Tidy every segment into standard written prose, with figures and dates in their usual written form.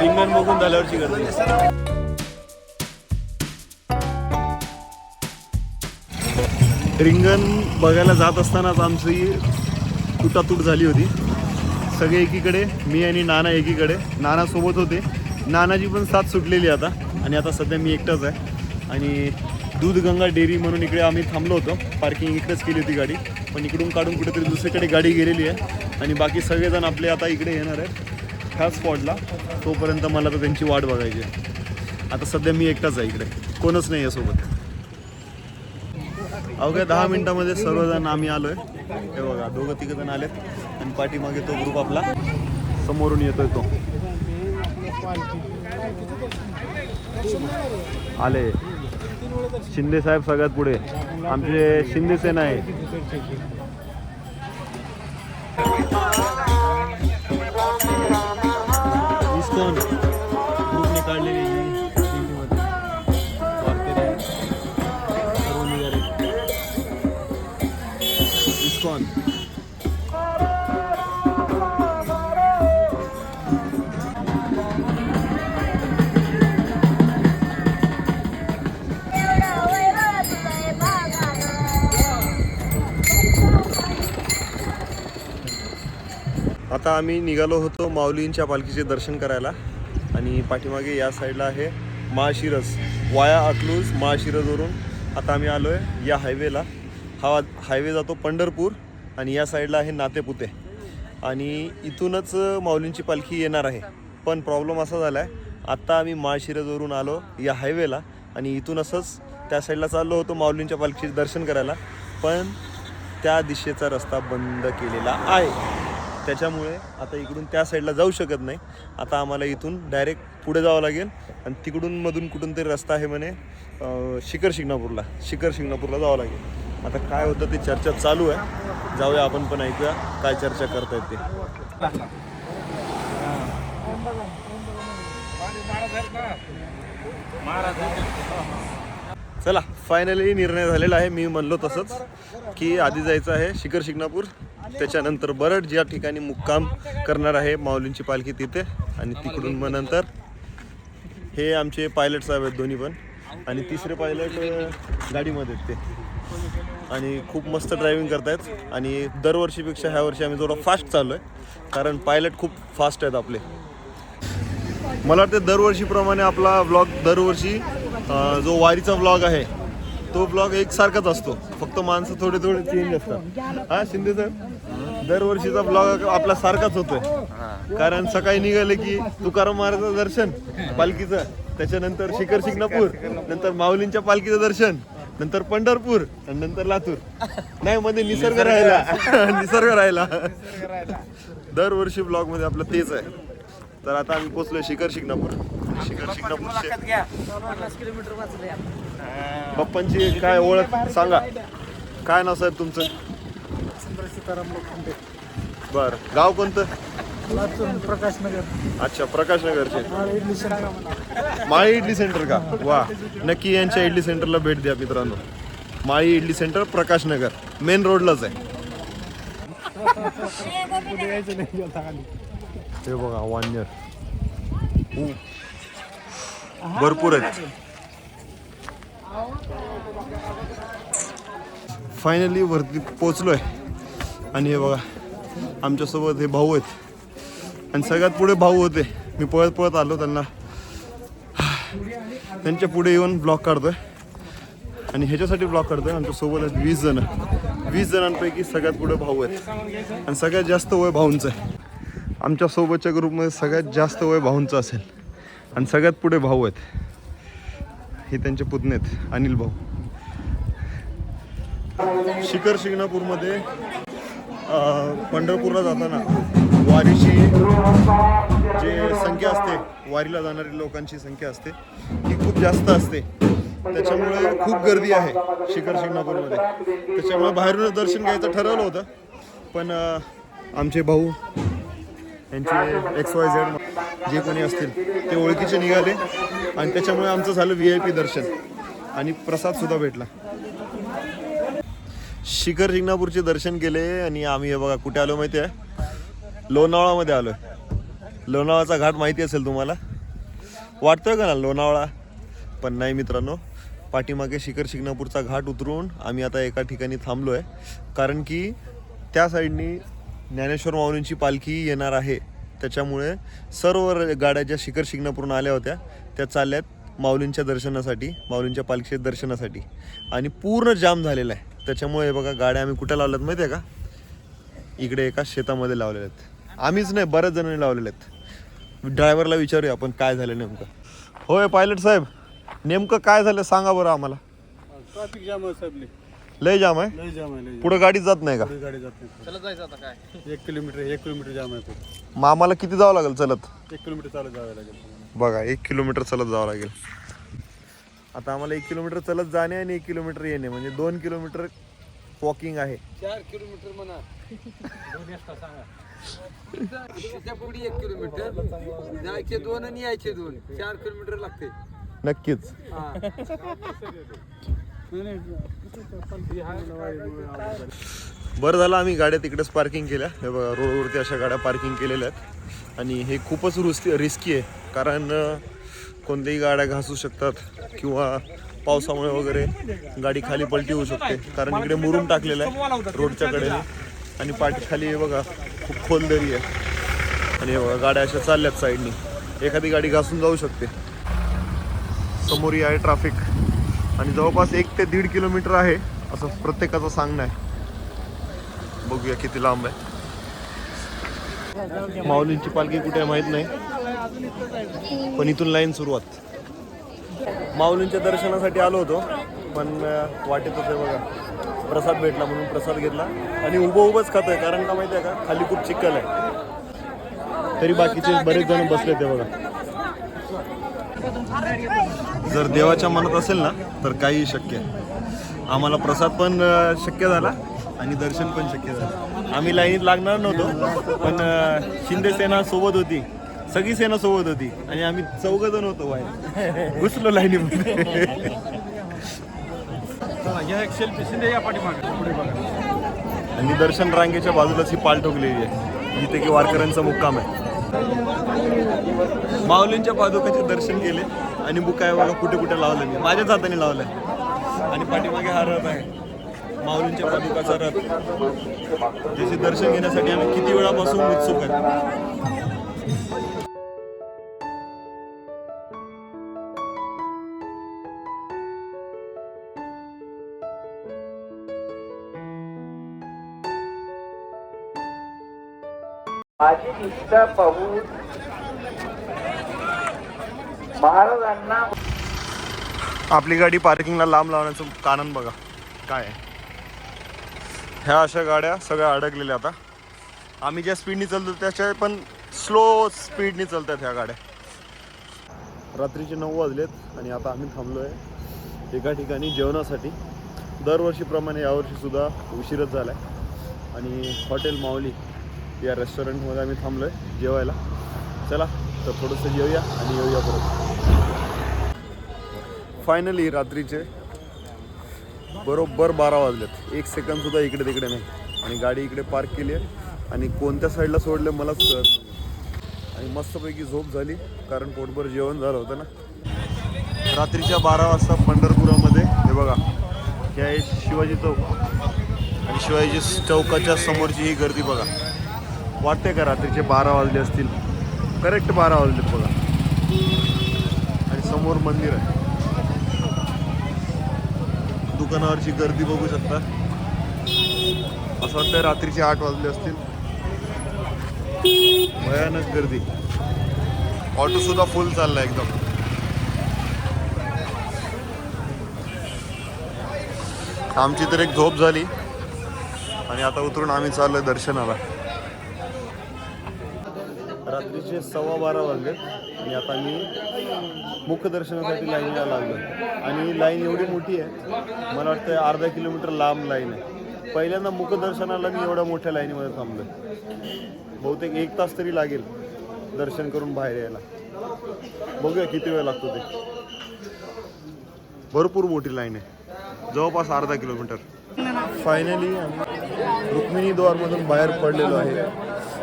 रिंगण बघून झाल्यावरची गर्दी. रिंगण बघायला जात असतानाच आमची तुटातूट झाली होती. सगळे एकीकडे, मी आणि नाना एकीकडे. नाना सोबत होते, नानाची पण साथ सुटलेली आता. आणि आता सध्या मी एकटाच आहे. आणि दूधगंगा डेअरी म्हणून इकडे आम्ही थांबलो होतो. पार्किंग इकडेच केली होती गाडी, पण इकडून काढून कुठेतरी दुसरीकडे गाडी गेलेली आहे. आणि बाकी सगळेजण आपले आता इकडे येणार आहेत ह्या स्पॉटला. तोपर्यंत मला तर त्यांची वाट बघायची आहे. आता सध्या मी एकटाच आहे इकडे, कोणच नाही आहे सोबत. अवघ्या 10 मिनिटामध्ये सर्वजण आम्ही आलो आहे. हे बघा, दोघं तिघं जण आलेत आणि पाठीमागे तो ग्रुप आपला समोरून येतोय. तो आले शिंदे साहेब सगळ्यात पुढे. आमचे शिंदे सेना आहे. इस्कॉन ग्रुपने काढलेली इस्कॉन. आता आम्ही निघालो होतो माऊलींच्या पालखीचे दर्शन करायला. आणि पाठीमागे या साईडला आहे माळशिरस, वाया अकलूज माळशिरसवरून आता आम्ही आलो आहे या हायवेला. हा हायवे जातो पंढरपूर आणि या साईडला आहे नातेपुते. आणि इथूनच माऊलींची पालखी येणार आहे. पण प्रॉब्लेम असा झाला आहे, आत्ता आम्ही माळशिरसवरून आलो या हायवेला आणि इथून असंच त्या साईडला चाललो होतो माऊलींच्या पालखीचे दर्शन करायला. पण त्या दिशेचा रस्ता बंद केलेला आहे. त्याच्यामुळे आता इकडून त्या साईडला जाऊ शकत नाही. आता आम्हाला इथून डायरेक्ट पुढे जावं लागेल. आणि तिकडून मधून कुठून तरी रस्ता आहे म्हणे शिखर शिंगणापूरला जावं लागेल. आता काय होतं ते चर्चा चालू आहे. जाऊया आपण पण ऐकूया काय चर्चा करतायत ते. चला, फायनली निर्णय झालेला आहे. मी म्हणलो तसंच की आधी जायचं आहे शिखर शिंगणापूर, त्याच्यानंतर बरड ज्या ठिकाणी मुक्काम करणार आहे माऊलींची पालखी तिथे. आणि तिकडून मग नंतर हे आमचे पायलट साहेब आहेत दोन्ही पण. आणि तिसरे पायलट गाडीमध्ये आहेत ते आणि खूप मस्त ड्रायव्हिंग करतायत. आणि दरवर्षीपेक्षा ह्या वर्षी आम्ही थोडं फास्ट चाललो आहे कारण पायलट खूप फास्ट आहेत आपले. मला वाटतं दरवर्षीप्रमाणे आपला व्लॉग दरवर्षी जो वारीचा व्लॉग आहे तो व्लॉग एकसारखाच असतो, फक्त माणसं थोडे थोडे चेंज असतात. हा शिंदे साहेब, दरवर्षीचा व्लॉग आपला सारखाच होतोय. कारण सकाळी निघाले की तुकाराम महाराजांचं दर्शन पालखीचं, त्याच्यानंतर शिखर शिंगणापूर, नंतर माऊलींच्या पालखीचं दर्शन, नंतर पंढरपूर आणि नंतर लातूर. नाही मध्ये निसर्ग राहिला. दरवर्षी ब्लॉग मध्ये आपलं तेच आहे. तर आता आम्ही पोहोचलोय शिखर शिंगणापूर. पप्पांची काय ओळख सांगा, काय नाव साहेब तुमचं? बर, गाव कोणतं? प्रकाशनगर. अच्छा, प्रकाशनगरचे. माळी इडली सेंटर का? वा, नक्की यांच्या इडली सेंटरला भेट द्या मित्रांनो. माळी इडली सेंटर प्रकाशनगर मेन रोडलाच आहे. हे बघा वानर भरपूर आहेत. फायनली वरती पोचलोय. आणि हे बघा आमच्यासोबत हे भाऊ आहेत. आणि सगळ्यात पुढे भाऊ होते. मी पळत पळत आलो त्यांना, त्यांच्या पुढे येऊन ब्लॉग काढतोय. आणि ह्याच्यासाठी ब्लॉग काढतोय, आमच्यासोबत आहेत 20 जण. 20 जणांपैकी सगळ्यात पुढे भाऊ आहेत. आणि सगळ्यात जास्त वय भाऊंचं आहे. आमच्यासोबतच्या ग्रुपमध्ये सगळ्यात जास्त वय भाऊंचं असेल. आणि सगळ्यात पुढे भाऊ आहेत. हे त्यांचे पुतणे आहेत, अनिल भाऊ. शिखर शिंगणापूरमध्ये पंढरपूरला जाताना वारीची जे संख्या असते, वारीला जाणारी लोकांची संख्या असते ही खूप जास्त असते. त्याच्यामुळे खूप गर्दी आहे शिखर शिंगणापूरमध्ये. त्याच्यामुळे बाहेरूनच दर्शन घ्यायचं ठरवलं होतं. पण आमचे भाऊ यांचे XYZ जे कोणी असतील ते ओळखीचे निघाले आणि त्याच्यामुळे आमचं झालं VIP दर्शन आणि प्रसादसुद्धा भेटला. शिखर शिंगणापूरचे दर्शन केले आणि आम्ही हे बघा कुठे आलो माहिती आहे? लोणावळामध्ये आलो आहे. लोणावळाचा घाट माहिती असेल तुम्हाला. वाटतोय का ना लोणावळा, पण नाही मित्रांनो. पाठीमागे शिखर शिंगणापूरचा घाट उतरून आम्ही आता एका ठिकाणी थांबलो आहे, कारण की त्या साईडनी ज्ञानेश्वर माऊलींची पालखी येणार आहे. त्याच्यामुळे सर्व गाड्या ज्या शिखर शिंगणापूरून आल्या होत्या त्या चालल्यात माऊलींच्या दर्शनासाठी, माऊलींच्या पालखीच्या दर्शनासाठी, आणि पूर्ण जाम झालेला आहे. त्याच्यामुळे हे बघा गाड्या आम्ही कुठे लावल्यात माहिती आहे का? इकडे एका शेतामध्ये लावलेल्या आहेत. आम्हीच नाही, बऱ्याच जणांनी लावलेल्या आहेत. ड्रायव्हरला विचारूया आपण काय झालं नेमकं. होय पायलट साहेब, नेमकं काय झालं सांगा बरं आम्हाला. ट्रॅफिक जाम आहे साहेब. लय जाम आहे. लय जाम आहे. पुढे गाडी जात नाही का? गाडी जात नाही. चलत जायचं आता काय? 1 किलोमीटर जाम आहे पुढे. मग आम्हाला किती जावं लागेल चलत? 1 किलोमीटर चालत जावं लागेल. बघा 1 किलोमीटर चलत जावं लागेल. आता आम्हाला 1 किलोमीटर चलत जाणे आणि 1 किलोमीटर येणे, म्हणजे 2 किलोमीटर वॉकिंग आहे. 4 किलोमीटर म्हणा. त्या पुढे 1 किलोमीटर जायचे 2 आणि यायचे 2, 4 किलोमीटर लागते. नक्कीच. बरं झालं आम्ही गाड्या तिकडेच पार्किंग केल्या. हे बघा रोडवरती अशा गाड्या पार्किंग केलेल्या आहेत, आणि हे खूपच रिस्की आहे, कारण कोणत्याही गाड्या घासू शकतात किंवा पावसामुळे वगैरे गाडी खाली पलटी होऊ शकते, कारण इकडे मुरुम टाकलेला आहे रोडच्या कडेने, आणि पाठीखाली हे बघा खूप खोल दरी आहे, आणि हे बघा गाड्या अशा चालल्यात साईडनी, एखादी गाडी घासून जाऊ शकते. समोरही आहे ट्रॅफिक, आणि जवळपास 1 ते 1.5 किलोमीटर आहे असं प्रत्येकाचं सांगणं आहे. बघूया किती लांब आहे. माऊलींची पालखी कुठे आहे माहीत नाही, पण इथून लाईन सुरुवात. माऊलींच्या दर्शनासाठी आलो होतो, पण वाटेत होते बघा प्रसाद भेटला म्हणून प्रसाद घेतला, आणि उभंच खातोय, कारण का माहिती आहे का खाली खूप चिखल आहे. तरी बाकीचे बरेच जण बसले ते बघा. जर देवाच्या मनात असेल ना तर काही शक्य आहे. आम्हाला प्रसाद पण शक्य झाला आणि दर्शन पण शक्य झालं. आम्ही लाईनीत लागणार नव्हतो, पण शिंदे सेना सोबत होती, सगळी सेना सोबत होती, आणि आम्ही 4 जण होतो बाहेर, घुसलो लाईनीमध्ये. आणि दर्शन रांगेच्या बाजूलाच ही पाल ठोकलेली आहे, जिथे की वारकऱ्यांचा मुक्काम आहे. माऊलींच्या पादुकाचे दर्शन केले, आणि बुक आहे बघा कुठे कुठे लावलं, मी माझ्याच हाताने लावलंय. आणि पाठीमागे हा रथ आहे, माऊलींच्या पादुकाचा रथ, ज्याचे दर्शन घेण्यासाठी आम्ही किती वेळापासून उत्सुक आहे. माझी निष्ठा पाहून महाराजांना आपली गाडी पार्किंगला लांब लावण्याचं कारण बघा काय आहे. ह्या अशा गाड्या सगळ्या अडकलेल्या. आता आम्ही ज्या स्पीडनी चालतो त्याच्या पण स्लो स्पीडनी चालतात ह्या गाड्या. रात्रीचे 9 वाजलेत, आणि आता आम्ही थांबलो आहे एका ठिकाणी जेवणासाठी. दरवर्षीप्रमाणे यावर्षी सुद्धा उशीरच झाला आहे, आणि हॉटेल माऊली या रेस्टॉरंटमध्ये आम्ही थांबलो आहे जेवायला. चला तर थोडंसं जेवूया आणि येऊया परत. फायनली रात्रीचे बरोबर 12 वाजलेत. 1 सेकंदसुद्धा इकडे तिकडे नाही, आणि गाडी इकडे पार्क केली आहे, आणि कोणत्या साईडला सोडले मलाच कळत नाही. आणि मस्तपैकी झोप झाली, कारण पोटभर जेवण झालं होतं ना. रात्रीच्या 12 वाजता पंढरपुरामध्ये हे बघा, हे आहे शिवाजी चौक, आणि शिवाजी चौकाच्या समोरची ही गर्दी बघा. वाटते का रात्रीचे 12 वाजले असतील? करेक्ट 12 वाजलेत बघा, आणि समोर मंदिर आहे. दुकानावरची गर्दी बघू शकता. असं वाटतं रात्रीचे 8 वाजले असतील. भयानक गर्दी. ऑटो सुद्धा फुल चाललाय एकदम. आमची तर एक झोप झाली, आणि आता उतरून आम्ही चाललोय दर्शनाला. रात्रीचे 12:15 वाजलेत, आणि आता मी मुखदर्शनासाठी लाईनला लागलो. आणि लाईन एवढी मोठी आहे, मला वाटतं अर्धा किलोमीटर लांब लाईन आहे. पहिल्यांदा मुखदर्शनाला मी एवढ्या मोठ्या लाईनीमध्ये थांबलोय. बहुतेक 1 तास तरी लागेल दर्शन करून बाहेर यायला. बघूया किती वेळ लागतो ते. भरपूर मोठी लाईन आहे, जवळपास अर्धा किलोमीटर. फायनली आम्ही रुक्मिणी द्वारमधून बाहेर पडलेलो आहे,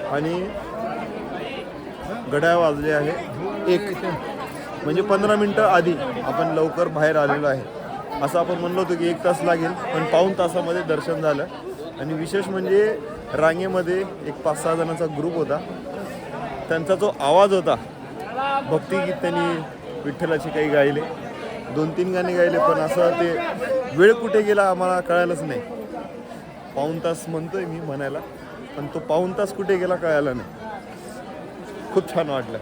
आणि घड्याळ वाजले आहे 1. म्हणजे 15 मिनटं आधी आपण लवकर बाहेर आलेलो आहे. असं आपण म्हणलो होतो की 1 तास लागेल, पण पाऊण तासामध्ये दर्शन झालं. आणि विशेष म्हणजे रांगेमध्ये एक 5-6 जणांचा ग्रुप होता. त्यांचा जो आवाज होता, भक्तिगीत त्यांनी विठ्ठलाची काही गायले, 2-3 गाणे गायले, पण असं ते वेळ कुठे गेला आम्हाला कळालंच नाही. पाऊण तास म्हणतोय मी म्हणायला, पण तो पाऊण तास कुठे गेला कळायला नाही. खूप छान वाटलं.